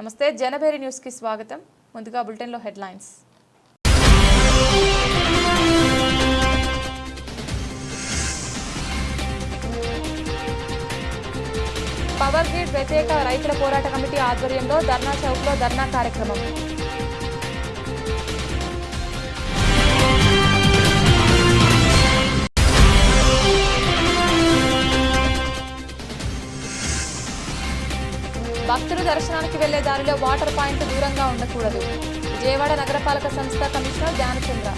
నమస్తే జనబేరి న్యూస్ కి స్వాగతం. ముందుగా బులెటిన్ లో హెడ్లైన్స్. పవర్ గ్రిడ్ వ్యతిరేక రైతుల పోరాట కమిటీ ఆధ్వర్యంలో ధర్నా చౌక్ లో ధర్నా కార్యక్రమం. భక్తులు దర్శనానికి వెళ్లే దారిలో వాటర్ పాయింట్ దూరంగా ఉండకూడదు. విజయవాడ నగరపాలక సంస్థ కమిషనర్ ధ్యానచంద్ర.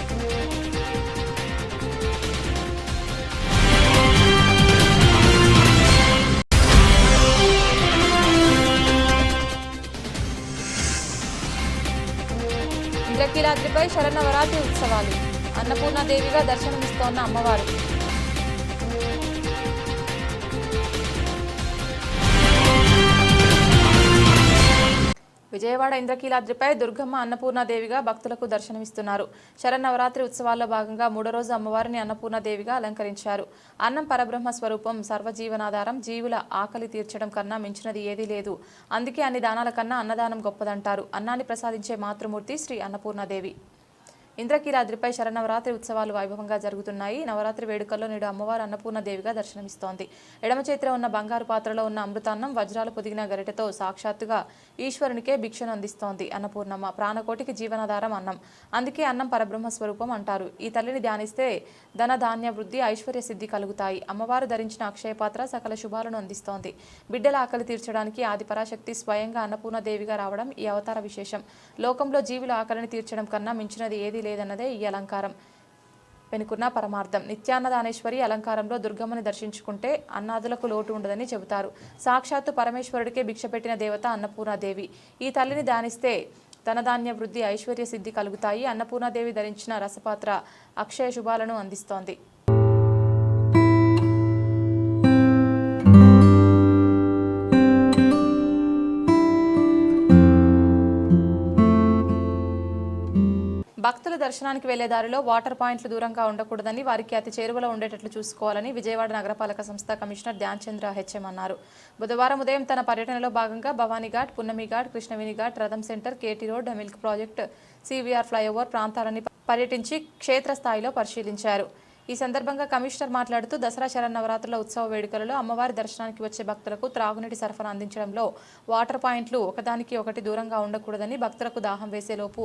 ఇంద్రకీలాద్రిపై శరన్నవరాత్రి ఉత్సవాలు. అన్నపూర్ణాదేవిగా దర్శనమిస్తోన్న అమ్మవారు. విజయవాడ ఇంద్రకీలాద్రిపై దుర్గమ్మ అన్నపూర్ణాదేవిగా భక్తులకు దర్శనమిస్తున్నారు. శరన్నవరాత్రి ఉత్సవాల్లో భాగంగా 3వ రోజు అమ్మవారిని అన్నపూర్ణాదేవిగా అలంకరించారు. అన్నం పరబ్రహ్మ స్వరూపం, సర్వజీవనాధారం. జీవుల ఆకలి తీర్చడం కన్నా మించినది ఏదీ లేదు. అందుకే అన్ని దానాల కన్నా అన్నదానం గొప్పదంటారు. అన్నాన్ని ప్రసాదించే మాతృమూర్తి శ్రీ అన్నపూర్ణాదేవి. ఇంద్రకీలాద్రిపై శరన్నవరాత్రి ఉత్సవాలు వైభవంగా జరుగుతున్నాయి. నవరాత్రి వేడుకల్లో నేడు అమ్మవారు అన్నపూర్ణాదేవిగా దర్శనమిస్తోంది. ఎడమ చేతిలో ఉన్న బంగారు పాత్రలో ఉన్న అమృతాన్నం వజ్రాలు పొదిగిన గరిటెతో సాక్షాత్తుగా ఈశ్వరునికే భిక్షను అందిస్తోంది అన్నపూర్ణమ్మ. ప్రాణకోటికి జీవనాధారం అన్నం. అందుకే అన్నం పరబ్రహ్మ స్వరూపం అంటారు. ఈ తల్లిని ధ్యానిస్తే ధన ధాన్య వృద్ధి, ఐశ్వర్య సిద్ధి కలుగుతాయి. అమ్మవారు ధరించిన అక్షయ పాత్ర సకల శుభాలను అందిస్తోంది. బిడ్డల ఆకలి తీర్చడానికి ఆది పరాశక్తి స్వయంగా అన్నపూర్ణాదేవిగా రావడం ఈ అవతార విశేషం. లోకంలో జీవుల ఆకలిని తీర్చడం కన్నా మించినది ఏదీ లేదన్నదే ఈ అలంకారం వెనుకున్న పరమార్థం. నిత్యాన్నదానేశ్వరి అలంకారంలో దుర్గమ్మని దర్శించుకుంటే అన్నాదులకు లోటు ఉండదని చెబుతారు. సాక్షాత్తు పరమేశ్వరుడికే భిక్ష పెట్టిన దేవత అన్నపూర్ణాదేవి. ఈ తల్లిని ధ్యానిస్తే ధనధాన్య వృద్ధి, ఐశ్వర్య సిద్ధి కలుగుతాయి. అన్నపూర్ణాదేవి ధరించిన రసపాత్ర అక్షయ శుభాలను అందిస్తోంది. భక్తులు దర్శనానికి వెళ్లే దారిలో వాటర్ పాయింట్లు దూరంగా ఉండకూడదని, వారికి అతి చేరువలో ఉండేటట్లు చూసుకోవాలని విజయవాడ నగరపాలక సంస్థ కమిషనర్ ధ్యానచంద్ర హెచ్ఎం అన్నారు. బుధవారం ఉదయం తన పర్యటనలో భాగంగా భవానీఘాట్, Punnamighat, Krishnavenighat, Ratham centre, KT road, milk project, CVR flyover ప్రాంతాలని పర్యటించి క్షేత్రస్థాయిలో పరిశీలించారు. ఈ సందర్భంగా కమిషనర్ మాట్లాడుతూ దసరా శరన్నవరాత్రుల ఉత్సవ వేడుకలలో అమ్మవారి దర్శనానికి వచ్చే భక్తులకు త్రాగునీటి సరఫరా అందించడంలో వాటర్ పాయింట్లు ఒకదానికి ఒకటి దూరంగా ఉండకూడదని, భక్తులకు దాహం వేసేలోపు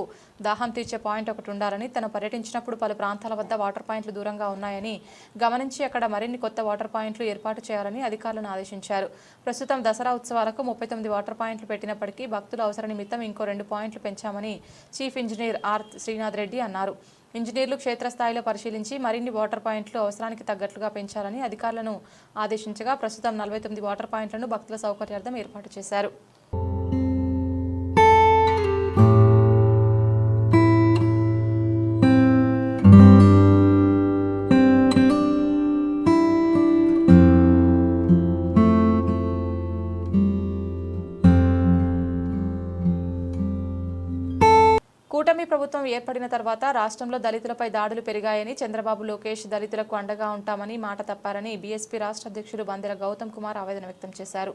దాహం తీర్చే పాయింట్ ఒకటి ఉండాలని, తను పర్యటించినప్పుడు పలు ప్రాంతాల వద్ద వాటర్ పాయింట్లు దూరంగా ఉన్నాయని గమనించి అక్కడ మరిన్ని కొత్త వాటర్ పాయింట్లు ఏర్పాటు చేయాలని అధికారులను ఆదేశించారు. ప్రస్తుతం దసరా ఉత్సవాలకు 39 వాటర్ పాయింట్లు పెట్టినప్పటికీ భక్తుల అవసర నిమిత్తం ఇంకో 2 పాయింట్లు పెంచామని chief engineer R Srinath Reddy అన్నారు. ఇంజనీర్లు క్షేత్రస్థాయిలో పరిశీలించి మరిన్ని వాటర్ పాయింట్లు అవసరానికి తగ్గట్లుగా పెంచాలని అధికారులను ఆదేశించగా ప్రస్తుతం 49 వాటర్ పాయింట్లను భక్తుల సౌకర్యార్థం ఏర్పాటు చేశారు. కూటమి ప్రభుత్వం ఏర్పడిన తర్వాత రాష్ట్రంలో దళితులపై దాడులు పెరిగాయని, చంద్రబాబు, లోకేష్ దళితులకు అండగా ఉంటామని మాట తప్పారని బీఎస్పీ రాష్ట్ర అధ్యక్షులు బందెల గౌతమ్ కుమార్ ఆవేదన వ్యక్తం చేశారు.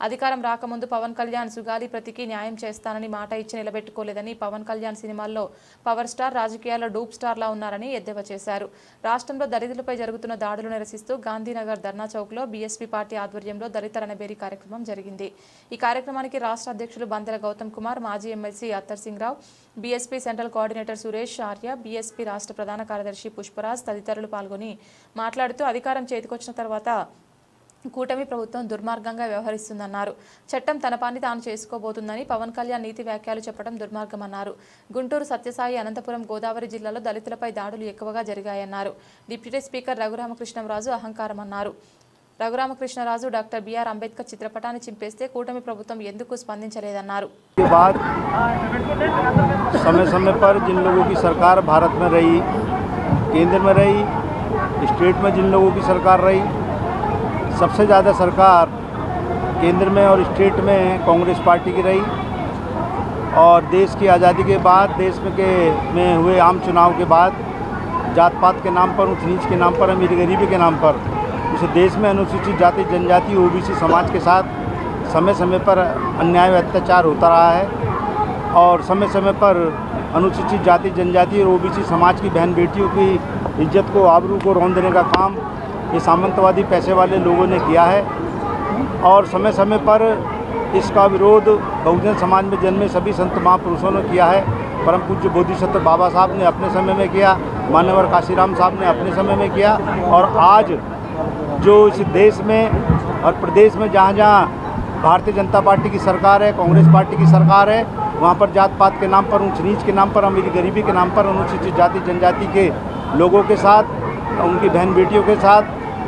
అధికారం రాకముందు పవన్ కళ్యాణ్ సుగాలి ప్రతికి న్యాయం చేస్తానని మాట ఇచ్చి నిలబెట్టుకోలేదని, పవన్ కళ్యాణ్ సినిమాల్లో పవర్ స్టార్, రాజకీయాల్లో డూప్ స్టార్లా ఉన్నారని ఎద్దేవా చేశారు. రాష్ట్రంలో దళితులపై జరుగుతున్న దాడులు నిరసిస్తూ గాంధీనగర్ ధర్నా చౌక్లో బీఎస్పీ పార్టీ ఆధ్వర్యంలో దళిత రణబేరీ కార్యక్రమం జరిగింది. ఈ కార్యక్రమానికి రాష్ట్ర అధ్యక్షులు బందెల గౌతమ్ కుమార్, మాజీ MLC Attar Singh Rao, BSP central coordinator Suresh Arya, BSP రాష్ట్ర ప్రధాన కార్యదర్శి పుష్పరాజ్ తదితరులు పాల్గొని మాట్లాడుతూ అధికారం చేతికొచ్చిన తర్వాత కూటమి ప్రభుత్వం దుర్మార్గంగా వ్యవహరిస్తుందన్నారు. చట్టం తన పని తాను చేసుకోబోతుందని పవన్ కళ్యాణ్ నీతి వ్యాఖ్యలు చెప్పడం దుర్మార్గమన్నారు. గుంటూరు, సత్యసాయి, అనంతపురం, గోదావరి జిల్లాలో దళితులపై దాడులు ఎక్కువగా జరిగాయన్నారు. డిప్యూటీ స్పీకర్ రఘురామకృష్ణరాజు అహంకారమన్నారు. రఘురామకృష్ణరాజు డాక్టర్ బిఆర్ అంబేద్కర్ చిత్రపటాన్ని చింపేస్తే కూటమి ప్రభుత్వం ఎందుకు స్పందించలేదన్నారు. समय समय पर जिन लोगों की सरकार भारत में रही, केंद्र में रही, स्टेट में जिन लोगों की सरकार रही, सबसे ज़्यादा सरकार केंद्र में और स्टेट में कांग्रेस पार्टी की रही। और देश की आज़ादी के बाद देश में हुए आम चुनाव के बाद जात पात के नाम पर, ऊंच नीच के नाम पर, अमीर गरीबी के नाम पर उसे देश में अनुसूचित जाति जनजाति ओबीसी समाज के साथ समय समय पर अन्याय व अत्याचार होता रहा है और समय समय पर अनुसूचित जाति जनजाति और ओबीसी समाज की बहन बेटियों की इज्जत को आबरू को रौंद देने का काम ये सामंतवादी पैसे वाले लोगों ने किया है और समय समय पर इसका विरोध बहुजन समाज में जन्मे सभी संत महापुरुषों ने किया है। परम पूज्य बोधिसत्व बाबा साहब ने अपने समय में किया, मान्यवर काशीराम साहब ने अपने समय में किया और आज जो इस देश में और प्रदेश में जहाँ जहाँ भारतीय जनता पार्टी की सरकार है, कांग्रेस पार्टी की सरकार है, वहाँ पर जात पात के नाम पर, ऊंच नीच के नाम पर, अमीरी गरीबी के नाम पर अनुसूचित जाति जनजाति के लोगों के साथ, उनकी बहन बेटियों के साथ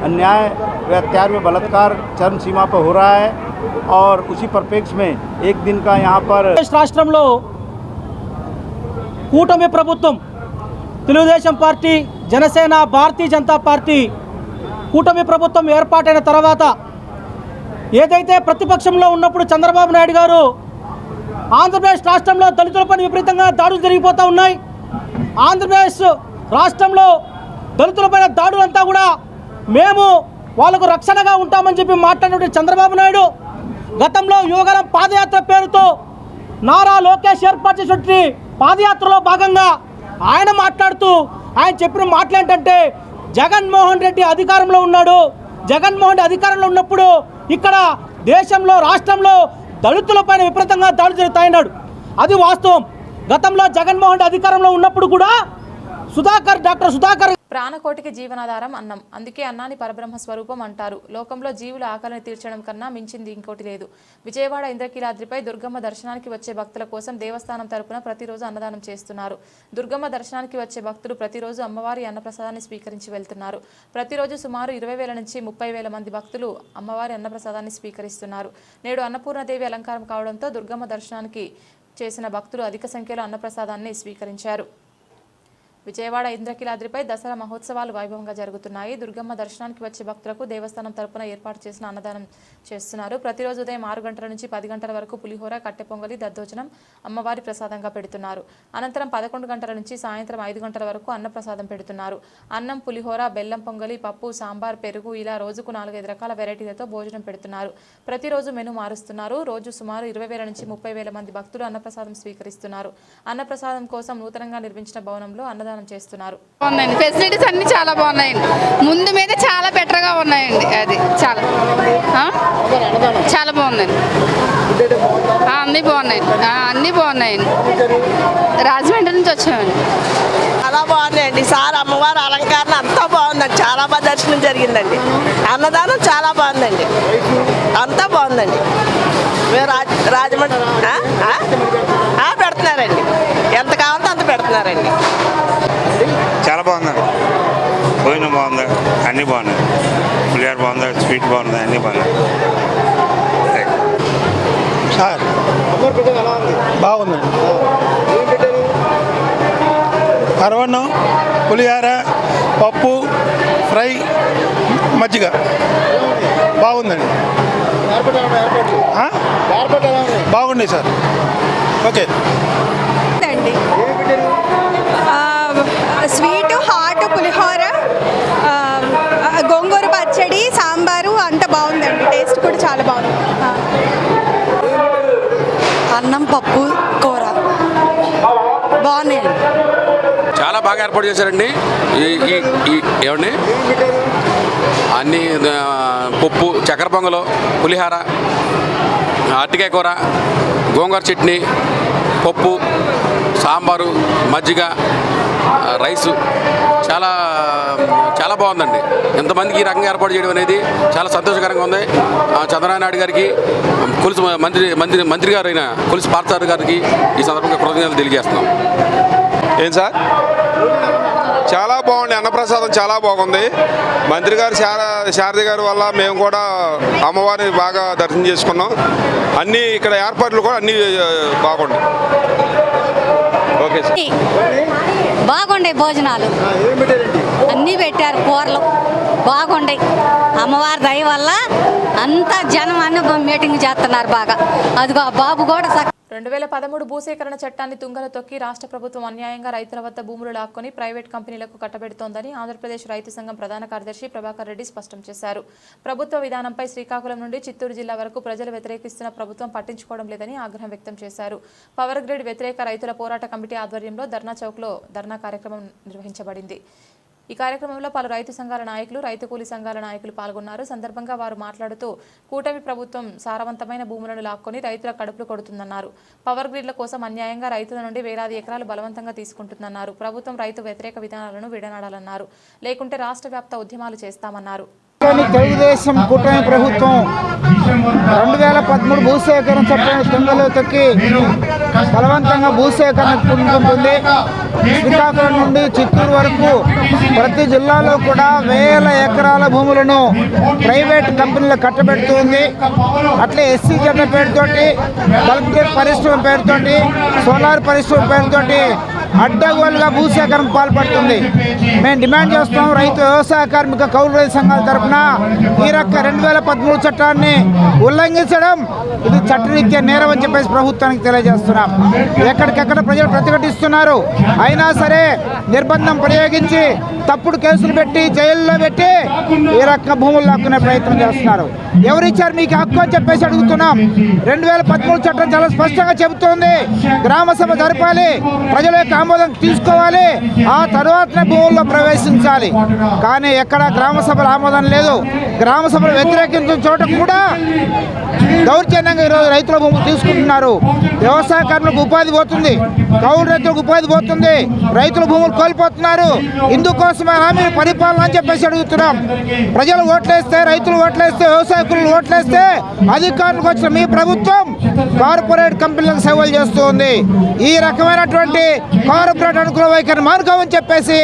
अन्याय व अत्याचार व बलात्कार चरम सीमा पर हो रहा है और उसी परिप्रेक्ष्य में एक दिन का यहाँ पर రాష్ట్రంలో కూటమి ప్రభుత్వం తెలుగుదేశం పార్టీ జనసేన భారతీయ జనతా పార్టీ కూటమి ప్రభుత్వం ఏర్పాటైన తర్వాత ఏదైతే ప్రతిపక్షంలో ఉన్నప్పుడు చంద్రబాబు నాయుడు గారు ఆంధ్రప్రదేశ్ రాష్ట్రంలో దళితులపై విపరీతంగా దాడులు జరిగిపోతూ ఉన్నాయి. ఆంధ్రప్రదేశ్ రాష్ట్రంలో దళితులపైన దాడులంతా కూడా మేము వాళ్ళకు రక్షణగా ఉంటామని చెప్పి మాట్లాడినటువంటి చంద్రబాబు నాయుడు గతంలో యువగలం పాదయాత్ర పేరుతో నారా లోకేష్ ఏర్పాటు చేసినటువంటి పాదయాత్రలో భాగంగా ఆయన మాట్లాడుతూ ఆయన చెప్పిన మాటలు ఏంటంటే జగన్మోహన్ రెడ్డి అధికారంలో ఉన్నాడు, జగన్మోహన్ రెడ్డి అధికారంలో ఉన్నప్పుడు ఇక్కడ దేశంలో రాష్ట్రంలో దళితులపైన విపరీతంగా దాడులు జరుగుతాయన్నాడు. అది వాస్తవం. గతంలో జగన్మోహన్ రెడ్డి అధికారంలో ఉన్నప్పుడు కూడా డాక్టర్ సుధాకర్ ప్రాణకోటికి జీవనాధారం అన్నం, అందుకే అన్నాన్ని పరబ్రహ్మ స్వరూపం అంటారు. లోకంలో జీవుల ఆకలిని తీర్చడం కన్నా మించింది ఇంకోటి లేదు. విజయవాడ ఇంద్రకీలాద్రిపై దుర్గమ్మ దర్శనానికి వచ్చే భక్తుల కోసం దేవస్థానం తరపున ప్రతిరోజు అన్నదానం చేస్తున్నారు. దుర్గమ్మ దర్శనానికి వచ్చే భక్తులు ప్రతిరోజు అమ్మవారి అన్నప్రసాదాన్ని స్వీకరించి వెళ్తున్నారు. ప్రతిరోజు సుమారు 20,000 నుంచి 30,000 మంది భక్తులు అమ్మవారి అన్నప్రసాదాన్ని స్వీకరిస్తున్నారు. నేడు అన్నపూర్ణదేవి అలంకారం కావడంతో దుర్గమ్మ దర్శనానికి చేసిన భక్తులు అధిక సంఖ్యలో అన్నప్రసాదాన్ని స్వీకరించారు. విజయవాడ ఇంద్రకీలాద్రిపై దసరా మహోత్సవాలు వైభవంగా జరుగుతున్నాయి. దుర్గమ్మ దర్శనానికి వచ్చే భక్తులకు దేవస్థానం తరపున ఏర్పాటు చేసిన అన్నదానం చేస్తున్నారు. ప్రతిరోజు ఉదయం 6 గంటల నుంచి 10 గంటల వరకు పులిహోర, కట్టె పొంగలి, దద్దోజనం అమ్మవారి ప్రసాదంగా పెడుతున్నారు. అనంతరం 11 గంటల నుంచి సాయంత్రం 5 గంటల వరకు అన్నప్రసాదం పెడుతున్నారు. అన్నం, పులిహోర, బెల్లం పొంగలి, పప్పు, సాంబార్, పెరుగు ఇలా రోజుకు 4-5 రకాల వెరైటీలతో భోజనం పెడుతున్నారు. ప్రతిరోజు మెను మారుస్తున్నారు. రోజు సుమారు 20,000 నుంచి 30,000 మంది భక్తులు అన్నప్రసాదం స్వీకరిస్తున్నారు. అన్నప్రసాదం కోసం నూతనంగా నిర్మించిన భవనంలో అన్నదానం చేస్తున్నారు. ఫెసిలిటీస్ అన్ని చాలా బాగున్నాయండి. ముందు మీద చాలా బెటర్గా ఉన్నాయండి. అది చాలా బాగుందండి. అన్నీ బాగున్నాయండి. రాజమండ్రి నుంచి వచ్చామండి. చాలా బాగున్నాయండి. సార్ అమ్మవారి అలంకరణ అంతా బాగుందండి. చాలా బాగా దర్శనం జరిగిందండి. అన్నదానం చాలా బాగుందండి. అంతా బాగుందండి. మేము రాజమండ్రి పెడుతున్నారండి. ఎంత కావాలంటే అంత పెడుతున్నారండి. చాలా బాగుందండి. భోజనం బాగుంది, అన్నీ బాగున్నాయి. పులిహార బాగుంది, స్వీట్ బాగుంది, అన్నీ బాగున్నాయి. సార్ బాగుందండి. పరవన్నం, పులిహార, పప్పు, ఫ్రై, మజ్జిగ బాగుందండి. బాగుంది సార్. ఓకే. స్వీటు, హాట్, పులిహోర, గోంగూర పచ్చడి, సాంబారు అంత బాగుందండి. టేస్ట్ కూడా చాలా బాగుంది. అన్నం, పప్పు, కూర బాగున్నాయండి. చాలా బాగా ఏర్పాటు చేశారండి. ఏమండి అన్నీ పప్పు, చక్కెర పొంగలు, పులిహార, అరటికాయ కూర, గోంగూర చట్నీ, పప్పు, సాంబారు, మజ్జిగ, రైసు చాలా చాలా బాగుందండి. ఎంతమందికి ఈ రకంగా ఏర్పాటు చేయడం అనేది చాలా సంతోషకరంగా ఉంది. చంద్రబాబు నాయుడు గారికి, కొలుసు మంత్రి గారు అయిన కొలుసు పార్థసారథి గారికి ఈ సందర్భంగా కృతజ్ఞతలు తెలియజేస్తున్నాం. ఏం సార్ చాలా బాగుంది. అన్నప్రసాదం చాలా బాగుంది. మంత్రి గారు శారది గారి వల్ల మేము కూడా అమ్మవారిని బాగా దర్శనం చేసుకున్నాం. అన్నీ ఇక్కడ ఏర్పాట్లు కూడా అన్నీ బాగుంది. Okay sir. బాగుండే భోజనాలు అన్నీ పెట్టారు. కూరలు బాగుండే. అమ్మవారి దయ వల్ల అంతా జనం అన్ని మీటింగ్ చేస్తున్నారు బాగా. అదిగో బాబు కూడా 2013 భూసేకరణ చట్టాన్ని తుంగలో తొక్కి రాష్ట్ర ప్రభుత్వం అన్యాయంగా రైతుల వద్ద భూములు లాక్కొని ప్రైవేట్ కంపెనీలకు కట్టబెడుతోందని ఆంధ్రప్రదేశ్ రైతు సంఘం ప్రధాన కార్యదర్శి ప్రభాకర్ రెడ్డి స్పష్టం చేశారు. ప్రభుత్వ విధానంపై శ్రీకాకుళం నుండి చిత్తూరు జిల్లా వరకు ప్రజలు వ్యతిరేకిస్తున్న ప్రభుత్వం పట్టించుకోవడం లేదని ఆగ్రహం వ్యక్తం చేశారు. పవర్ గ్రిడ్ వ్యతిరేక రైతుల పోరాట కమిటీ ఆధ్వర్యంలో ధర్నా చౌక్లో ధర్నా కార్యక్రమం నిర్వహించబడింది. ఈ కార్యక్రమంలో పలు రైతు సంఘాల నాయకులు, రైతు కూలీ సంఘాల నాయకులు పాల్గొన్నారు. సందర్భంగా వారు మాట్లాడుతూ కూటమి ప్రభుత్వం సారవంతమైన భూములను లాక్కొని రైతుల కడుపులు కొడుతుందన్నారు. పవర్ గ్రిడ్ల కోసం అన్యాయంగా రైతుల నుండి వేలాది ఎకరాలు బలవంతంగా తీసుకుంటుందన్నారు. ప్రభుత్వం రైతు వ్యతిరేక విధానాలను విడనాడాలన్నారు. లేకుంటే రాష్ట్ర వ్యాప్త ఉద్యమాలు చేస్తామన్నారు. తెలుగుదేశం కూటమి ప్రభుత్వం 2013 భూసేకరణ చట్టాన్ని తుంగలో తొక్కి బలవంతంగా భూసేకరణ పూనుకుంటుంది. శ్రీకాకుళం నుండి చిత్తూరు వరకు ప్రతి జిల్లాలో కూడా వేల ఎకరాల భూములను ప్రైవేట్ కంపెనీలు కట్టబెడుతుంది. అట్లే ఎస్సీ జెడ్ పేరుతోటి, బల్క్ పరిశ్రమ పేరుతోటి, సోలార్ పరిశ్రమ పేరుతోటి అడ్డగోలుగా భూసేకరణకు పాల్పడుతుంది. మేము డిమాండ్ చేస్తున్నాం, రైతు వ్యవసాయ కార్మిక కౌలు రైతు సంఘాల తరఫున ఈ రక 2013 చట్టాన్ని ఉల్లంఘించడం ఇది చట్టరీత్యా నేరం అని చెప్పేసి ప్రభుత్వానికి తెలియజేస్తున్నాం. ఎక్కడికెక్కడ ప్రజలు ప్రతిఘటిస్తున్నారు. అయినా సరే నిర్బంధం ప్రయోగించి తప్పుడు కేసులు పెట్టి జైల్లో పెట్టి ఈ రక భూములు లాక్కునే ప్రయత్నం చేస్తున్నారు. ఎవరిచ్చారు మీకు హక్కు అని చెప్పేసి అడుగుతున్నాం. 2013 చట్టం చాలా స్పష్టంగా చెబుతోంది, గ్రామ సభ జరపాలి, ప్రజల యొక్క ఆమోదం తీసుకోవాలి, ఆ తర్వాతనే భూముల్లో ప్రవేశించాలి. కానీ ఎక్కడ గ్రామ సభల ఆమోదం లేదు. గ్రామ సభలు వ్యతిరేకించిన చోట కూడా దౌర్జన్యంగా ఈరోజు రైతుల భూములు తీసుకుంటున్నారు. వ్యవసాయ కార్మికులకు ఉపాధి పోతుంది, కౌలు రైతులకు ఉపాధి పోతుంది, రైతుల భూములు కోల్పోతున్నారు. ఇందుకోసమే హామీ పరిపాలన అని చెప్పేసి అడుగుతున్నాం. ప్రజలు ఓట్లేస్తే, రైతులు ఓట్లేస్తే, వ్యవసాయ కూలీలు ఓట్లేస్తే అధికారులకు వచ్చిన మీ ప్రభుత్వం కార్పొరేట్ కంపెనీలకు సేవలు చేస్తూ ఉంది. ఈ రకమైనటువంటి కార్పొరేట్ అనుకూల వైఖరి మార్గమని చెప్పేసి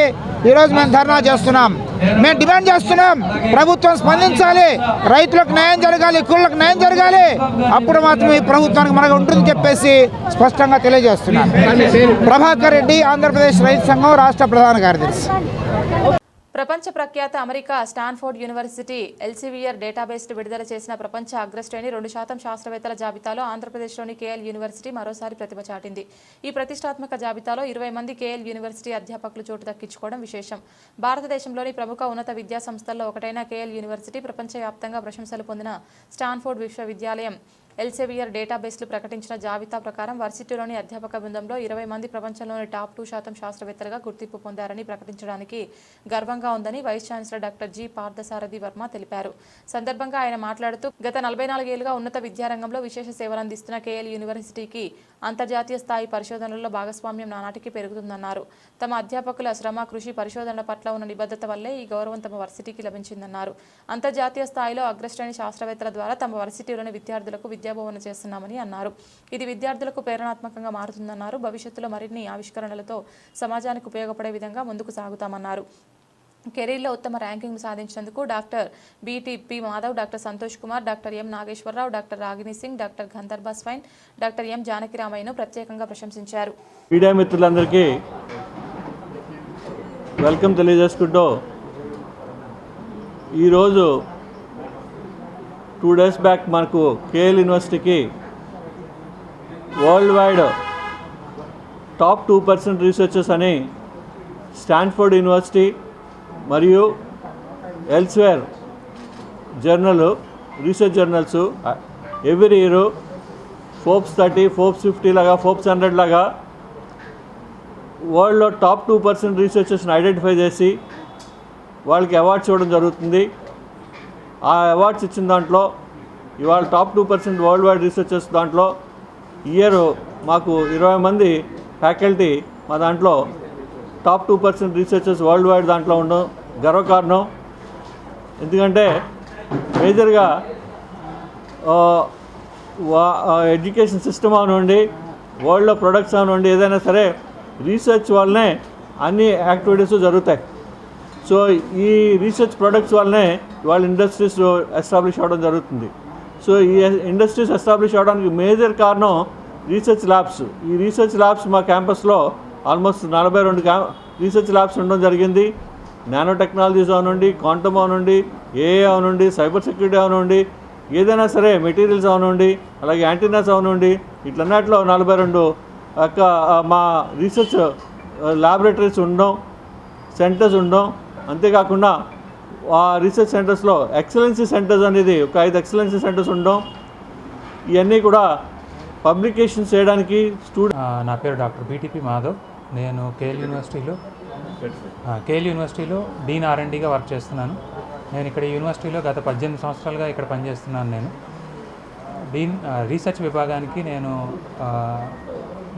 ఈరోజు మేము ధర్నా చేస్తున్నాం. మేము డిమాండ్ చేస్తున్నాం, ప్రభుత్వం స్పందించాలి, రైతులకు న్యాయం జరగాలి, కూలీలకు న్యాయం జరగాలి. అప్పుడు మాత్రం ఈ ప్రభుత్వానికి మనకు ఉంటుందని చెప్పేసి స్పష్టంగా తెలియజేస్తున్నాం. ప్రభాకర్ రెడ్డి, ఆంధ్రప్రదేశ్ రైతు సంఘం రాష్ట్ర ప్రధాన కార్యదర్శి. ప్రపంచ ప్రఖ్యాత America Stanford university Elsevier database విడుదల చేసిన ప్రపంచ అగ్రశ్రేణి 2% శాస్త్రవేత్తల జాబితాలో ఆంధ్రప్రదేశ్లోని కేఎల్ యూనివర్సిటీ మరోసారి ప్రతిభ చాటింది. ఈ ప్రతిష్టాత్మక జాబితాలో 20 మంది కేఎల్ యూనివర్సిటీ అధ్యాపకులు చోటు దక్కించుకోవడం విశేషం. భారతదేశంలోని ప్రముఖ ఉన్నత విద్యా సంస్థల్లో ఒకటైన కేఎల్ యూనివర్సిటీ ప్రపంచవ్యాప్తంగా ప్రశంసలు పొందిన స్టాన్ఫోర్డ్ విశ్వవిద్యాలయం ఎల్సెవియర్ డేటాబేస్లు ప్రకటించిన జాబితా ప్రకారం వర్సిటీలోని అధ్యాపక బృందంలో 20 మంది ప్రపంచంలోని టాప్ 2% శాస్త్రవేత్తలుగా గుర్తింపు పొందారని ప్రకటించడానికి గర్వంగా ఉందని vice chancellor doctor G Parthasarathi Varma తెలిపారు. సందర్భంగా ఆయన మాట్లాడుతూ గత 44 ఏళ్లుగా ఉన్నత విద్యారంగంలో విశేష సేవలందిస్తున్న కేఎల్ యూనివర్సిటీకి అంతర్జాతీయ స్థాయి పరిశోధనల్లో భాగస్వామ్యం నానాటికి పెరుగుతుందన్నారు. తమ అధ్యాపకుల శ్రమ, కృషి, పరిశోధనల పట్ల ఉన్న నిబద్ధత వల్లే ఈ గౌరవం తమ వర్సిటీకి లభించిందన్నారు. అంతర్జాతీయ స్థాయిలో అగ్రశ్రేణి శాస్త్రవేత్తల ద్వారా తమ వర్సిటీలోని విద్యార్థులకు విద్యాబోధన చేస్తున్నామని అన్నారు. ఇది విద్యార్థులకు ప్రేరణాత్మకంగా మారుతుందన్నారు. భవిష్యత్తులో మరిన్ని ఆవిష్కరణలతో సమాజానికి ఉపయోగపడే విధంగా ముందుకు సాగుతామన్నారు. కెరీర్లో ఉత్తమ ర్యాంకింగ్ సాధించినందుకు doctor BTP. Madhav, doctor Santosh Kumar, doctor M. Nageswararao, doctor Ragini Singh, doctor Gandharba Swain, doctor M. జానకిరామయ్యను ప్రత్యేకంగా ప్రశంసించారు. మీడియా మిత్రులందరికీ వెల్కమ్ తెలియజేసుకుంటూ ఈరోజు 2 days బ్యాక్ మనకు కేఎల్ యూనివర్సిటీకి వరల్డ్ వైడ్ టాప్ 2% రీసెర్చర్స్ అని స్టాన్ఫోర్డ్ యూనివర్సిటీ మరియు Elsevier journal, research journals every year Forbes 30, Forbes 50 లాగా, ఫోర్బ్స్ 100 లాగా వరల్డ్లో టాప్ 2% రీసెర్చర్స్ని ఐడెంటిఫై చేసి వాళ్ళకి అవార్డ్స్ ఇవ్వడం జరుగుతుంది. ఆ అవార్డ్స్ ఇచ్చిన దాంట్లో ఇవాళ టాప్ 2% వరల్డ్ వైడ్ రీసెర్చర్స్ దాంట్లో ఇయర్ మాకు 20 మంది ఫ్యాకల్టీ మా దాంట్లో టాప్ 2% రీసెర్చర్స్ వరల్డ్ వైడ్ దాంట్లో ఉండడం గర్వకారణం. ఎందుకంటే మేజర్గా ఎడ్యుకేషన్ సిస్టమ్ అవనండి, వరల్డ్లో ప్రొడక్ట్స్ అవనండి, ఏదైనా సరే రీసెర్చ్ వల్లనే అన్ని యాక్టివిటీస్ జరుగుతాయి. సో ఈ రీసెర్చ్ ప్రొడక్ట్స్ వల్లనే వాళ్ళ ఇండస్ట్రీస్ ఎస్టాబ్లిష్ అవ్వడం జరుగుతుంది. సో ఈ ఇండస్ట్రీస్ ఎస్టాబ్లిష్ అవ్వడానికి మేజర్ కారణం రీసెర్చ్ ల్యాబ్స్. ఈ రీసెర్చ్ ల్యాబ్స్ మా క్యాంపస్లో ఆల్మోస్ట్ 42 రీసెర్చ్ ల్యాబ్స్ ఉండడం జరిగింది. నానో టెక్నాలజీస్ అవనండి, క్వాంటమ్ అవనండి, ఏఏ అవనండి, సైబర్ సెక్యూరిటీ అవనండి, ఏదైనా సరే మెటీరియల్స్ అవనండి, అలాగే యాంటీనాస్ అవనండి, ఇట్లన్నట్లో 42 మా రీసెర్చ్ ల్యాబొరేటరీస్ ఉండడం, సెంటర్స్ ఉండడం. అంతేకాకుండా ఆ రీసెర్చ్ సెంటర్స్లో ఎక్సలెన్సీ సెంటర్స్ అనేది ఒక 5 ఎక్సలెన్సీ సెంటర్స్ ఉండడం. ఇవన్నీ కూడా పబ్లికేషన్స్ చేయడానికి నా పేరు డాక్టర్ బీటీపీ మాధవ్. నేను కేఎల్ యూనివర్సిటీలో డీన్ R&Dగా వర్క్ చేస్తున్నాను. నేను ఇక్కడ యూనివర్సిటీలో గత 18 సంవత్సరాలుగా ఇక్కడ పనిచేస్తున్నాను. నేను రీసెర్చ్ విభాగానికి నేను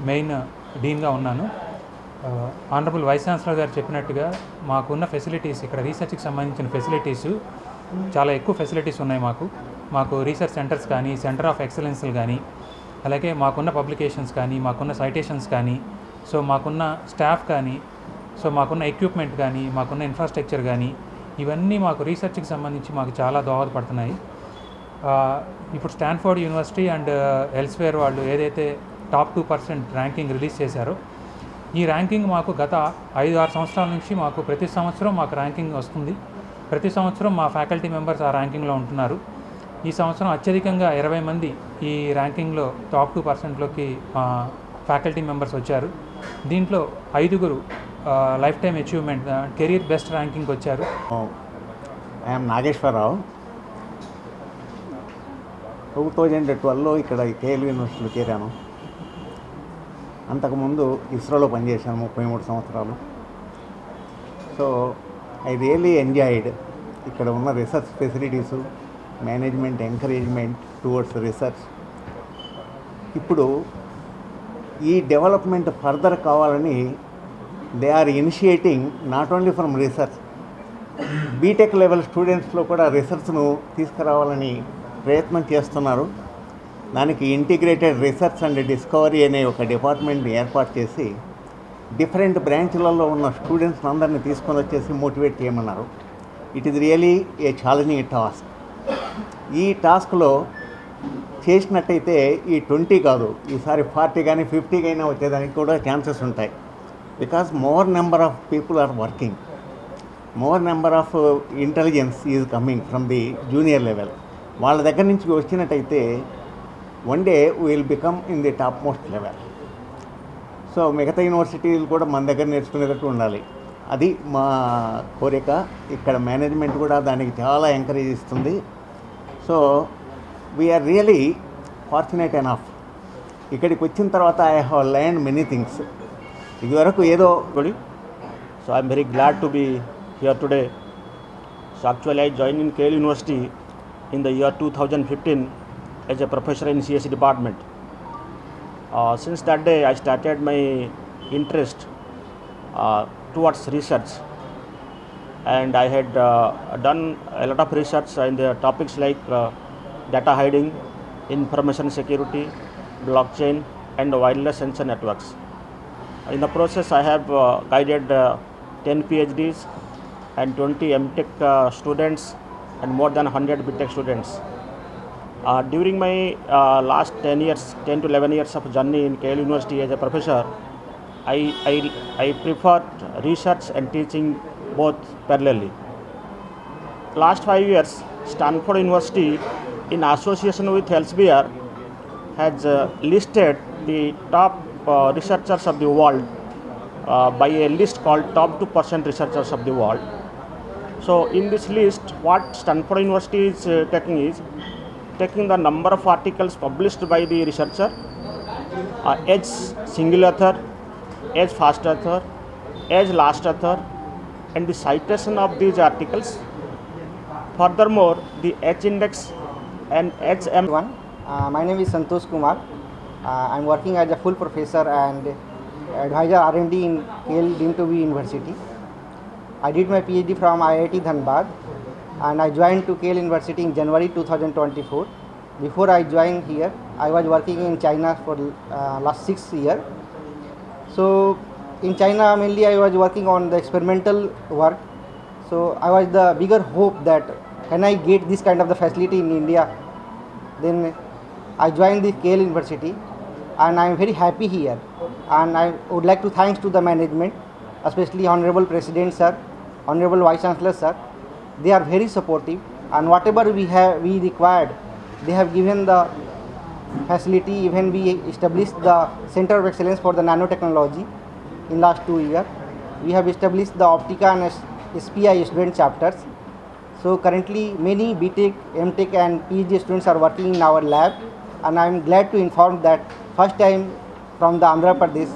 మెయిన్ డీన్గా ఉన్నాను. ఆనరబుల్ వైస్ ఛాన్సలర్ గారు చెప్పినట్టుగా మాకున్న ఫెసిలిటీస్, ఇక్కడ రీసెర్చ్కి సంబంధించిన ఫెసిలిటీస్ చాలా ఎక్కువ ఫెసిలిటీస్ ఉన్నాయి. మాకు రీసెర్చ్ సెంటర్స్ కానీ, సెంటర్ ఆఫ్ ఎక్సలెన్స్లు కానీ, అలాగే మాకున్న పబ్లికేషన్స్ కానీ, మాకున్న సైటేషన్స్ కానీ, సో మాకున్న స్టాఫ్ కానీ, సో మాకున్న ఎక్విప్మెంట్ కానీ, మాకున్న ఇన్ఫ్రాస్ట్రక్చర్ కానీ, ఇవన్నీ మాకు రీసెర్చ్కి సంబంధించి మాకు చాలా దోహదపడుతున్నాయి. ఇప్పుడు స్టాన్ఫోర్డ్ యూనివర్సిటీ అండ్ ఎల్స్వేర్ వాళ్ళు ఏదైతే టాప్ 2% ర్యాంకింగ్ రిలీజ్ చేశారో, ఈ ర్యాంకింగ్ మాకు గత 5-6 సంవత్సరాల నుంచి మాకు ప్రతి సంవత్సరం మాకు ర్యాంకింగ్ వస్తుంది. ప్రతి సంవత్సరం మా ఫ్యాకల్టీ మెంబర్స్ ఆ ర్యాంకింగ్లో ఉంటున్నారు. ఈ సంవత్సరం అత్యధికంగా 20 మంది ఈ ర్యాంకింగ్లో టాప్ 2%లోకి ఫ్యాకల్టీ మెంబర్స్ వచ్చారు. దీంట్లో 5 life time achievement career best ర్యాంకింగ్కి వచ్చారు. ఐఎమ్ నాగేశ్వరరావు. 2012లో ఇక్కడ కేఎల్ యూనివర్సిటీలో చేరాను. అంతకుముందు ఇస్రోలో పనిచేశాను 33 సంవత్సరాలు. సో ఐ రియలీ ఎంజాయిడ్ ఇక్కడ ఉన్న research facilities, management encouragement towards research. ఇప్పుడు ఈ డెవలప్మెంట్ ఫర్దర్ కావాలని they are initiating not only from research, BTech level స్టూడెంట్స్లో కూడా రీసెర్చ్ను తీసుకురావాలని ప్రయత్నం చేస్తున్నారు. దానికి ఇంటిగ్రేటెడ్ రీసెర్చ్ అండ్ డిస్కవరీ అనే ఒక డిపార్ట్మెంట్ని ఏర్పాటు చేసి డిఫరెంట్ బ్రాంచ్లలో ఉన్న స్టూడెంట్స్ అందరినీ తీసుకొని వచ్చేసి మోటివేట్ చేయమన్నారు. It is really A challenging task. ఈ టాస్క్లో చేసినట్టయితే ఈ 20 కాదు, ఈసారి 40 కానీ 50 అయినా వచ్చేదానికి కూడా ఛాన్సెస్ ఉంటాయి. Because more number of people are working, more number of intelligence is coming from the junior level. వాళ్ళ దగ్గర నుంచి వచ్చినట్టయితే one day will become in the top most level. So మిగతా యూనివర్సిటీలు కూడా మన దగ్గర నేర్చుకునేటట్టు ఉండాలి. అది మా కోరిక. ఇక్కడ మేనేజ్మెంట్ కూడా దానికి చాలా ఎంకరేజ్ ఇస్తుంది. So we are really fortunate enough. ఇక్కడికి వచ్చిన తర్వాత I have learned many things. ఇదివరకు ఏదో so I'm very glad to be here today. So actually I join in KL university in the year 2015 as a professor in CSE department. Since that day I started my interest towards research, and I had done a lot of research in the topics like data hiding, information security, blockchain and wireless sensor networks. In the process I have guided 10 PhDs and 20 MTech students and more than 100 BTech students. During my last 10 to 11 years of journey in KL University as a professor, I preferred research and teaching both parallelly. Last 5 years, Stanford University, in association with Elsevier, has listed the top researchers of the world by a list called top 2% researchers of the world. So in this list, what Stanford University is taking the number of articles published by the researcher, age single author, age first author, age last author, and the citation of these articles. Furthermore, the H index and HM1. My name is Santosh Kumar. I'm working as a full professor and advisor R&D in KL deemed to be University. I did my PhD from IIT Dhanbad and I joined to KL University in January 2024. Before I joined here, I was working in China for last 6 years. So in China mainly I was working on the experimental work. So I was the bigger hope that can I get this kind of the facility in India. Then I joined the KL University and I am very happy here. And I would like to thanks to the management, especially Honorable President Sir, Honorable Vice Chancellor Sir. They are very supportive and whatever we required they have given the facility. Even we established the Center of Excellence for the Nanotechnology in last 2 years. We have established the Optica and SPI student chapters. So currently many BTech, MTech and PhD students are working in our lab, and I am glad to inform that first time from the Andhra Pradesh,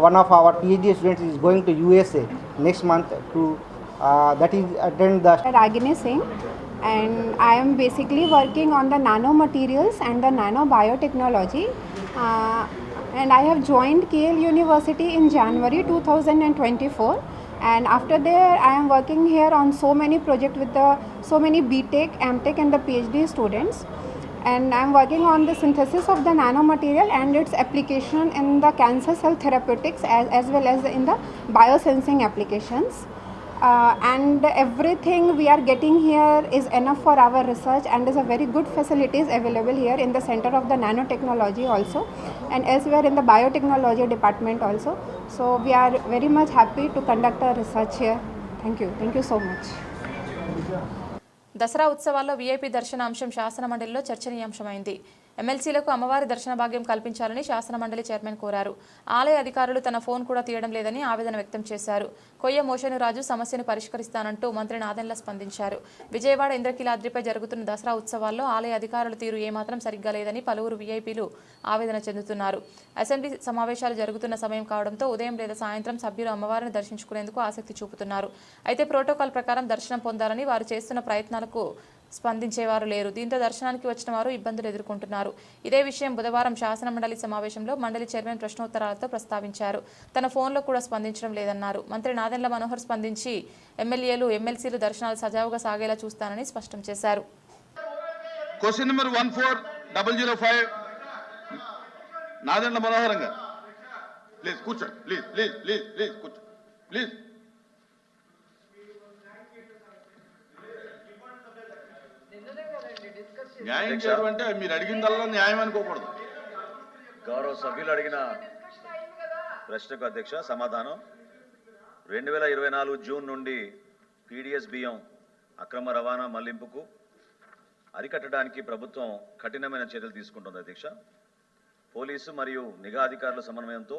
one of our PhD students is going to USA next month to attend the Ragini Singh, and I am basically working on the nanomaterials and the nanobiotechnology. And I have joined KL University in January 2024. And after there, I am working here on so many projects with so many BTech, MTech and the PhD students. And I am working on the synthesis of the nanomaterial and its application in the cancer cell therapeutics as well as in the biosensing applications. And everything we are getting here is enough for our research, and is a very good facilities available here in the Center of the Nanotechnology also, and elsewhere in the Biotechnology department also. So we are very much happy to conduct our research here. Thank you so much. Dasara ఉత్సవాల్లో VIP దర్శనాంశం శాసన మండలిలో చర్చనీయాంశమైంది. ఎమ్మెల్సీలకు అమ్మవారి దర్శన భాగ్యం కల్పించాలని శాసన మండలి చైర్మన్ కోరారు. ఆలయ అధికారులు తన ఫోన్ కూడా తీయడం లేదని ఆవేదన వ్యక్తం చేశారు. కొయ్య మోషనురాజు సమస్యను పరిష్కరిస్తానంటూ మంత్రి నాదెండ్ల స్పందించారు. విజయవాడ ఇంద్రకీలాద్రిపై జరుగుతున్న దసరా ఉత్సవాల్లో ఆలయ అధికారుల తీరు ఏమాత్రం సరిగ్గా లేదని పలువురు వీఐపీలు ఆవేదన చెందుతున్నారు. అసెంబ్లీ సమావేశాలు జరుగుతున్న సమయం కావడంతో ఉదయం లేదా సాయంత్రం సభ్యులు అమ్మవారిని దర్శించుకునేందుకు ఆసక్తి చూపుతున్నారు. అయితే ప్రోటోకాల్ ప్రకారం దర్శనం పొందాలని వారు చేస్తున్న ప్రయత్నాలకు స్పందించేవారు లేరు. దీంతో దర్శనానికి వచ్చిన వారు ఇబ్బందులు ఎదుర్కొంటున్నారు. ఇదే విషయం బుధవారం శాసన మండలి సమావేశంలో మండలి చైర్మన్ ప్రశ్నోత్తరాలతో ప్రస్తావించారు. తన ఫోన్లో కూడా స్పందించడం లేదన్నారు. మంత్రి నాదెండ్ల మనోహర్ స్పందించి ఎమ్మెల్యేలు, ఎమ్మెల్సీలు దర్శనాలు సజావుగా సాగేలా చూస్తానని స్పష్టం చేశారు. క్వశ్చన్ నెంబర్ 14005 నాదెండ్ల మనోహర్ గారు, ప్లీజ్ కూర్చోండి. ప్లీజ్ కూర్చోండి. ప్లీజ్ న్యాయం చేయడం అంటే మీరు అడిగిందల్లా న్యాయం అనుకోకూడదు. గౌరవ సభ్యులు అడిగిన ప్రశ్నకు అధ్యక్ష సమాధానం 2024 జూన్ నుండి పీడిఎస్ బియ్యం అక్రమ రవాణా మళ్లింపుకు అరికట్టడానికి ప్రభుత్వం కఠినమైన చర్యలు తీసుకుంటుంది అధ్యక్ష. పోలీసు మరియు నిఘా అధికారుల సమన్వయంతో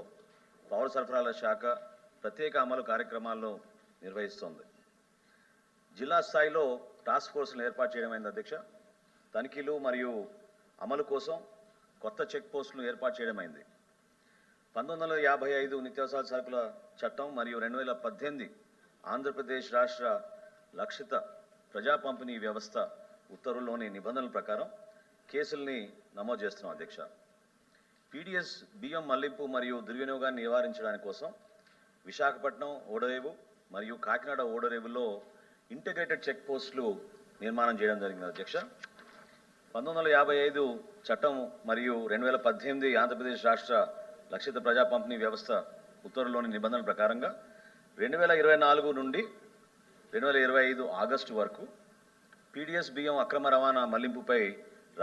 పౌర సరఫరాల శాఖ ప్రత్యేక అమలు కార్యక్రమాలను నిర్వహిస్తోంది. జిల్లా స్థాయిలో టాస్క్ ఫోర్స్ను ఏర్పాటు చేయడమైంది అధ్యక్ష. తనిఖీలు మరియు అమలు కోసం కొత్త చెక్ పోస్టులను ఏర్పాటు చేయడమైంది. 1955 నిత్యావసర సరుకుల చట్టం మరియు 2018 ఆంధ్రప్రదేశ్ రాష్ట్ర లక్షిత ప్రజా పంపిణీ వ్యవస్థ ఉత్తర్వుల్లోని నిబంధనల ప్రకారం కేసుల్ని నమోదు చేస్తున్నాం అధ్యక్ష. పీడిఎస్ బియ్యం మళ్లింపు మరియు దుర్వినియోగాన్ని నివారించడానికి కోసం విశాఖపట్నం ఓడరేవు మరియు కాకినాడ ఓడరేవుల్లో ఇంటిగ్రేటెడ్ చెక్ పోస్టులు నిర్మాణం చేయడం జరిగింది అధ్యక్ష. 1955 చట్టం మరియు 2018 ఆంధ్రప్రదేశ్ రాష్ట్ర లక్షిత ప్రజా పంపిణీ వ్యవస్థ ఉత్తర్వుల్లోని నిబంధనల ప్రకారంగా 2024 నుండి 2025 ఆగస్టు వరకు పీడిఎస్ బియ్యం అక్రమ రవాణా మళ్లింపుపై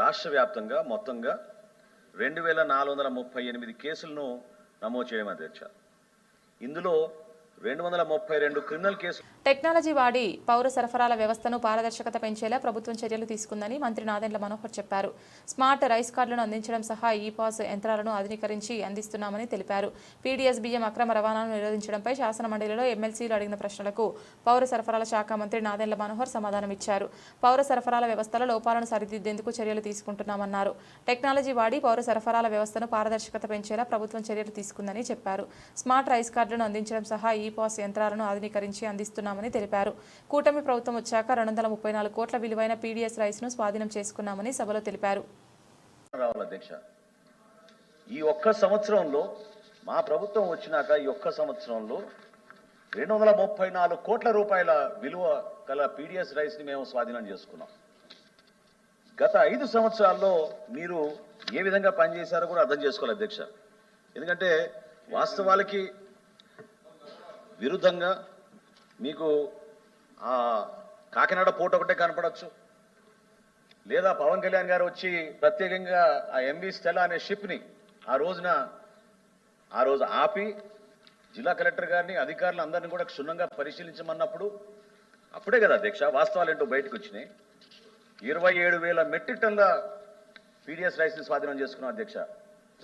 రాష్ట్ర వ్యాప్తంగా మొత్తంగా 2438 కేసులను నమోదు చేయడం అధ్యక్ష. ఇందులో 232 క్రిమినల్ కేసులు. టెక్నాలజీ వాడి పౌర సరఫరాల వ్యవస్థను పారదర్శకత పెంచేలా ప్రభుత్వం చర్యలు తీసుకుందని మంత్రి నాదెండ్ల మనోహర్ చెప్పారు. స్మార్ట్ రైస్ కార్డులను అందించడం సహా ఈ పాస్ యంత్రాలను ఆధునీకరించి అందిస్తున్నామని తెలిపారు. పీడీఎస్ బియ్యం అక్రమ రవాణాను నిరోధించడంపై శాసన మండలిలో ఎమ్మెల్సీలు అడిగిన ప్రశ్నలకు పౌర సరఫరాల శాఖ మంత్రి నాదెండ్ల మనోహర్ సమాధానమిచ్చారు. పౌర సరఫరాల వ్యవస్థలో లోపాలను సరిదిద్దేందుకు చర్యలు తీసుకుంటున్నామన్నారు. టెక్నాలజీ వాడి పౌర సరఫరాల వ్యవస్థను పారదర్శకత పెంచేలా ప్రభుత్వం చర్యలు తీసుకుందని చెప్పారు. స్మార్ట్ రైస్ కార్డులను అందించడం సహా ఈ పాస్ యంత్రాలను ఆధునీకరించి అందిస్తున్నామని తెలిపారు. కూటమి ప్రభుత్వం వచ్చాక 234 కోట్ల విలువైన పీడీఎస్ రైస్ ను స్వాధీనం చేసుకున్నామని సభలో తెలిపారు. అధ్యక్ష, ఈ ఒక్క సంవత్సరంలో మా ప్రభుత్వం వచ్చినాక ఈ ఒక్క సంవత్సరంలో 234 కోట్ల రూపాయల విలువ గల పీడీఎస్ రైస్ ని మేము స్వాధీనం చేసుకున్నాం. గత 5 సంవత్సరాల్లో మీరు ఏ విధంగా పనిచేశారో కూడా అర్థం చేసుకోవాలి అధ్యక్ష. ఎందుకంటే వాస్తవాలకి విరుద్ధంగా మీకు ఆ కాకినాడ పోర్ట్ ఒకటే కనపడచ్చు, లేదా పవన్ కళ్యాణ్ గారు వచ్చి ప్రత్యేకంగా ఆ ఎంవి స్టెలా అనే షిప్ని ఆ రోజు ఆపి జిల్లా కలెక్టర్ గారిని అధికారులు అందరినీ కూడా క్షుణ్ణంగా పరిశీలించమన్నప్పుడు అప్పుడే కదా అధ్యక్ష వాస్తవాలు ఏంటో బయటకు వచ్చినాయి. 27,000 మెట్రిక్ టన్నుల పీడిఎస్ రైస్ని స్వాధీనం చేసుకున్నాం అధ్యక్ష.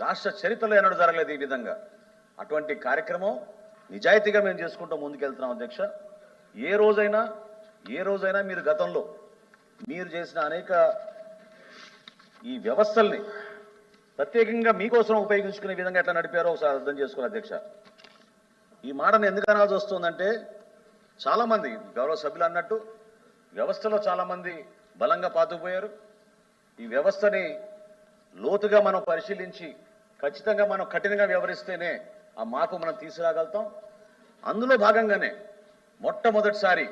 రాష్ట్ర చరిత్రలో ఎన్నడూ జరగలేదు ఈ విధంగా. అటువంటి కార్యక్రమం నిజాయితీగా మేము చేసుకుంటూ ముందుకెళ్తున్నాం అధ్యక్ష. ఏ రోజైనా మీరు గతంలో మీరు చేసిన అనేక ఈ వ్యవస్థల్ని ప్రత్యేకంగా మీకోసం ఉపయోగించుకునే విధంగా ఎట్లా నడిపారో ఒకసారి అర్థం చేసుకోవాలి అధ్యక్ష. ఈ మాటను ఎందుకు అనాల్సి వస్తుందంటే చాలామంది గౌరవ సభ్యులు అన్నట్టు వ్యవస్థలో చాలామంది బలంగా పాతుకుపోయారు. ఈ వ్యవస్థని లోతుగా మనం పరిశీలించి ఖచ్చితంగా మనం కఠినంగా వ్యవహరిస్తేనే ఆ మార్పు మనం తీసుకురాగలుగుతాం. అందులో భాగంగానే మొట్టమొదటిసారి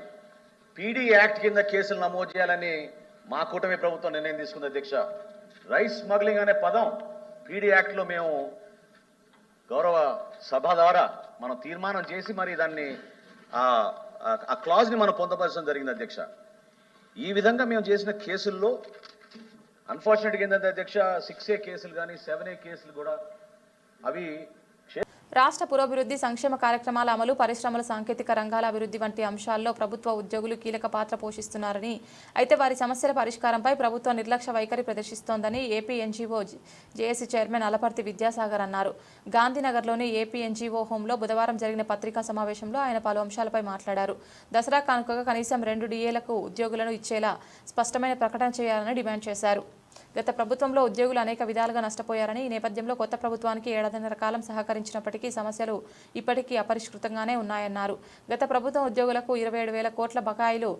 పీడీ యాక్ట్ కింద కేసులు నమోదు చేయాలని మా కూటమి ప్రభుత్వం నిర్ణయం తీసుకుంది అధ్యక్ష. రైస్ స్మగ్లింగ్ అనే పదం పీడీ యాక్ట్లో మేము గౌరవ సభ ద్వారా మనం తీర్మానం చేసి మరి దాన్ని ఆ క్లాజ్ని మనం పొందపరచడం జరిగింది అధ్యక్ష. ఈ విధంగా మేము చేసిన కేసుల్లో అన్ఫార్చునేట్గా ఏంటంటే అధ్యక్ష 6A కేసులు కానీ 7A కేసులు కూడా అవి రాష్ట్ర పురోభివృద్ధి సంక్షేమ కార్యక్రమాల అమలు, పరిశ్రమల, సాంకేతిక రంగాల అభివృద్ధి వంటి అంశాల్లో ప్రభుత్వ ఉద్యోగులు కీలక పాత్ర పోషిస్తున్నారని, అయితే వారి సమస్యల పరిష్కారంపై ప్రభుత్వం నిర్లక్ష్య వైఖరి ప్రదర్శిస్తోందని AP NGO JAC chairman Alaparthi Vidyasagar అన్నారు. గాంధీనగర్లోని ఏపీ ఎన్జీఓ హోంలో బుధవారం జరిగిన పత్రికా సమావేశంలో ఆయన పలు అంశాలపై మాట్లాడారు. దసరా కానుకగా కనీసం 2 DAలకు ఉద్యోగులను ఇచ్చేలా స్పష్టమైన ప్రకటన చేయాలని డిమాండ్ చేశారు. గత ప్రభుత్వంలో ఉద్యోగులు అనేక విధాలుగా నష్టపోయారని, ఈ నేపథ్యంలో కొత్త ప్రభుత్వానికి 7.5 కాలం సహకరించినప్పటికీ సమస్యలు ఇప్పటికీ అపరిష్కృతంగానే ఉన్నాయన్నారు. గత ప్రభుత్వం ఉద్యోగులకు 27,000 కోట్ల బకాయిలు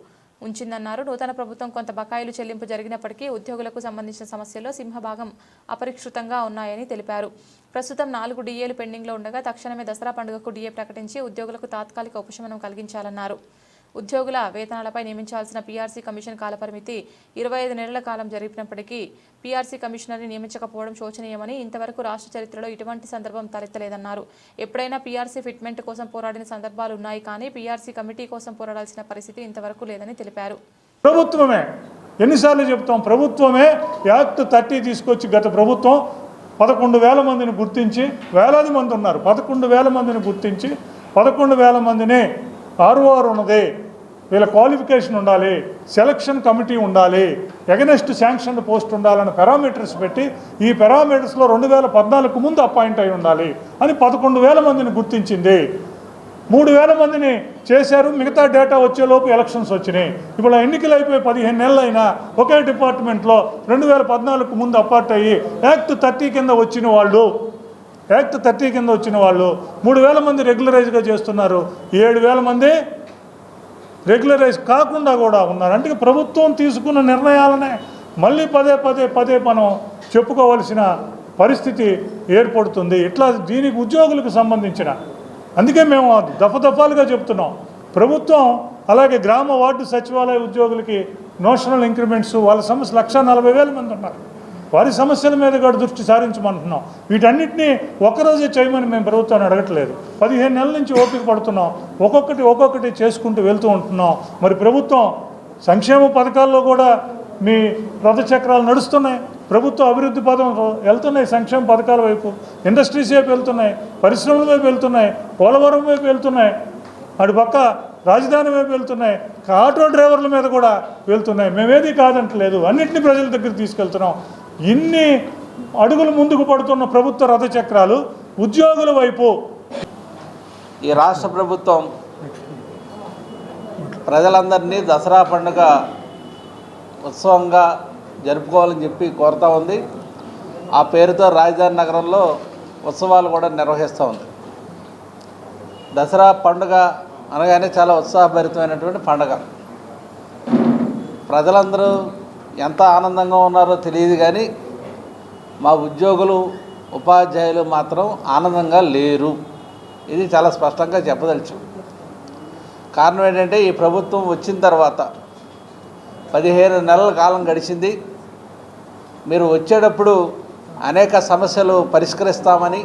ఉంచిందన్నారు. నూతన ప్రభుత్వం కొంత బకాయిలు చెల్లింపు జరిగినప్పటికీ ఉద్యోగులకు సంబంధించిన సమస్యల్లో సింహభాగం అపరిష్కృతంగా ఉన్నాయని తెలిపారు. ప్రస్తుతం 4 DAలు పెండింగ్లో ఉండగా తక్షణమే దసరా పండుగకు DA ప్రకటించి ఉద్యోగులకు తాత్కాలిక ఉపశమనం కలిగించాలన్నారు. ఉద్యోగుల వేతనాలపై నియమించాల్సిన పీఆర్సీ కమిషన్ కాలపరిమితి 25 నెలల కాలం జరిపినప్పటికీ పీఆర్సీ కమిషనర్ని నియమించకపోవడం శోచనీయమని, ఇంతవరకు రాష్ట్ర చరిత్రలో ఇటువంటి సందర్భం తలెత్తలేదన్నారు. ఎప్పుడైనా పీఆర్సీ ఫిట్మెంట్ కోసం పోరాడిన సందర్భాలు ఉన్నాయి, కానీ పీఆర్సీ కమిటీ కోసం పోరాడాల్సిన పరిస్థితి ఇంతవరకు లేదని తెలిపారు. ప్రభుత్వమే ఎన్నిసార్లు చెప్తాం, ప్రభుత్వమే యాక్ట్ 30 తీసుకొచ్చి గత ప్రభుత్వం 11,000 మందిని గుర్తించి, వేలాది మంది ఉన్నారు, 11,000 మందిని గుర్తించి 11,000 మందిని ROR ఉన్నది, వీళ్ళ క్వాలిఫికేషన్ ఉండాలి, సెలక్షన్ కమిటీ ఉండాలి, ఎగనెస్ట్ శాంక్షన్ పోస్ట్ ఉండాలని పారామీటర్స్ పెట్టి, ఈ పారామీటర్స్లో 2014 ముందు అపాయింట్ అయి ఉండాలి అని 11,000 మందిని గుర్తించింది. 3,000 మందిని చేశారు. మిగతా డేటా వచ్చేలోపు ఎలక్షన్స్ వచ్చినాయి. ఇప్పుడు ఎన్నికలు అయిపోయి 15 నెలలు అయినా ఒకే డిపార్ట్మెంట్లో 2014 ముందు అపార్ట్ అయ్యి యాక్ట్ 30 కింద వచ్చిన వాళ్ళు 3,000 మంది రెగ్యులరైజ్గా చేస్తున్నారు. 7,000 మంది రెగ్యులరైజ్ కాకుండా కూడా ఉన్నారు. అంటే ప్రభుత్వం తీసుకున్న నిర్ణయాలనే మళ్ళీ పదే మనం చెప్పుకోవాల్సిన పరిస్థితి ఏర్పడుతుంది. ఇట్లా దీనికి ఉద్యోగులకు సంబంధించిన, అందుకే మేము దఫాలుగా చెప్తున్నాం, ప్రభుత్వం అలాగే గ్రామ వార్డు సచివాలయ ఉద్యోగులకి నోషనల్ ఇంక్రిమెంట్స్, వాళ్ళ సమస్య 1,40,000 మంది ఉన్నారు, వారి సమస్యల మీద కూడా దృష్టి సారించమంటున్నాం. వీటన్నిటినీ ఒక్కరోజే చేయమని మేము ప్రభుత్వాన్ని అడగట్లేదు. 15 నెలల నుంచి ఓపిక పడుతున్నాం, ఒక్కొక్కటి చేసుకుంటూ వెళ్తూ ఉంటున్నాం. మరి ప్రభుత్వం సంక్షేమ పథకాల్లో కూడా మీ రథచక్రాలు నడుస్తున్నాయి, ప్రభుత్వ అభివృద్ధి పదం వెళ్తున్నాయి, సంక్షేమ పథకాల వైపు, ఇండస్ట్రీస్ వైపు వెళ్తున్నాయి, పరిశ్రమల వైపు వెళ్తున్నాయి, పోలవరం వైపు వెళ్తున్నాయి, అటు పక్క రాజధాని వైపు వెళ్తున్నాయి, ఆటో డ్రైవర్ల మీద కూడా వెళ్తున్నాయి. మేమేది కాదంటలేదు, అన్నింటినీ ప్రజల దగ్గర తీసుకెళ్తున్నాం. ఇన్ని అడుగులు ముందుకు పడుతున్న ప్రభుత్వ రథచక్రాలు ఉద్యోగుల వైపు. ఈ రాష్ట్ర ప్రభుత్వం ప్రజలందరినీ దసరా పండుగ ఉత్సవంగా జరుపుకోవాలని చెప్పి కోరుతూ ఉంది. ఆ పేరుతో రాజధాని నగరంలో ఉత్సవాలు కూడా నిర్వహిస్తూ ఉంది. దసరా పండుగ అనగానే చాలా ఉత్సాహభరితమైనటువంటి పండుగ. ప్రజలందరూ ఎంత ఆనందంగా ఉన్నారో తెలియదు, కానీ మా ఉద్యోగులు ఉపాధ్యాయులు మాత్రం ఆనందంగా లేరు. ఇది చాలా స్పష్టంగా చెప్పదలుచు. కారణం ఏంటంటే, ఈ ప్రభుత్వం వచ్చిన తర్వాత 15 నెలల కాలం గడిచింది. మీరు వచ్చేటప్పుడు అనేక సమస్యలు పరిష్కరిస్తామని,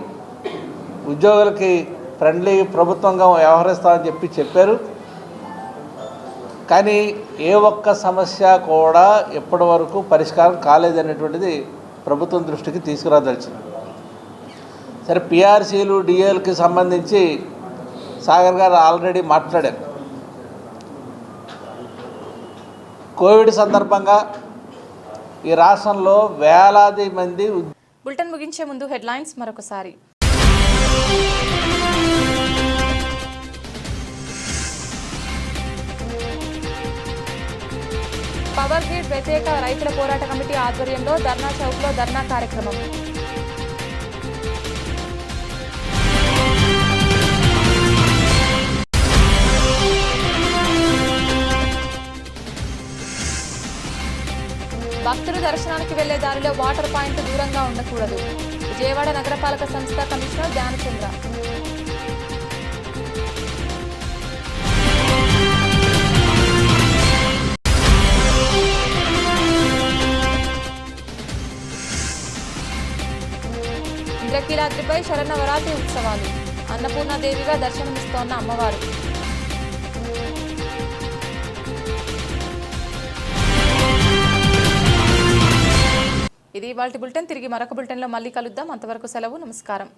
ఉద్యోగులకి ఫ్రెండ్లీ ప్రభుత్వంగా వ్యవహరిస్తామని చెప్పారు. కానీ ఏ ఒక్క సమస్య కూడా ఇప్పటి వరకు పరిష్కారం కాలేదనేటువంటిది ప్రభుత్వం దృష్టికి తీసుకురాదలిచింది. సరే, పీఆర్సీలు డిఏలకి సంబంధించి సాగర్ గారు ఆల్రెడీ మాట్లాడారు. కోవిడ్ సందర్భంగా ఈ రాష్ట్రంలో వేలాది మంది బులెటిన్ ముగించే ముందు హెడ్లైన్స్ మరొకసారి. పవర్ గ్రిడ్ వ్యతిరేక రైతుల పోరాట కమిటీ ఆధ్వర్యంలో ధర్నా చౌక్లో ధర్నా కార్యక్రమం. భక్తులు దర్శనానికి వెళ్లే దారిలో వాటర్ పాయింట్ దూరంగా ఉండకూడదు. విజయవాడ నగరపాలక సంస్థ కమిషనర్ ధ్యానచంద్ర. ఇంద్రకీలాద్రిపై శరన్నవరాత్రి ఉత్సవాలు. అన్నపూర్ణాదేవిగా దర్శనమిస్తోన్న అమ్మవారు. ఇది ఇవాల్టి బులెటిన్. తిరిగి మరొక బులెటిన్లో మళ్ళీ కలుద్దాం. అంతవరకు సెలవు. నమస్కారం.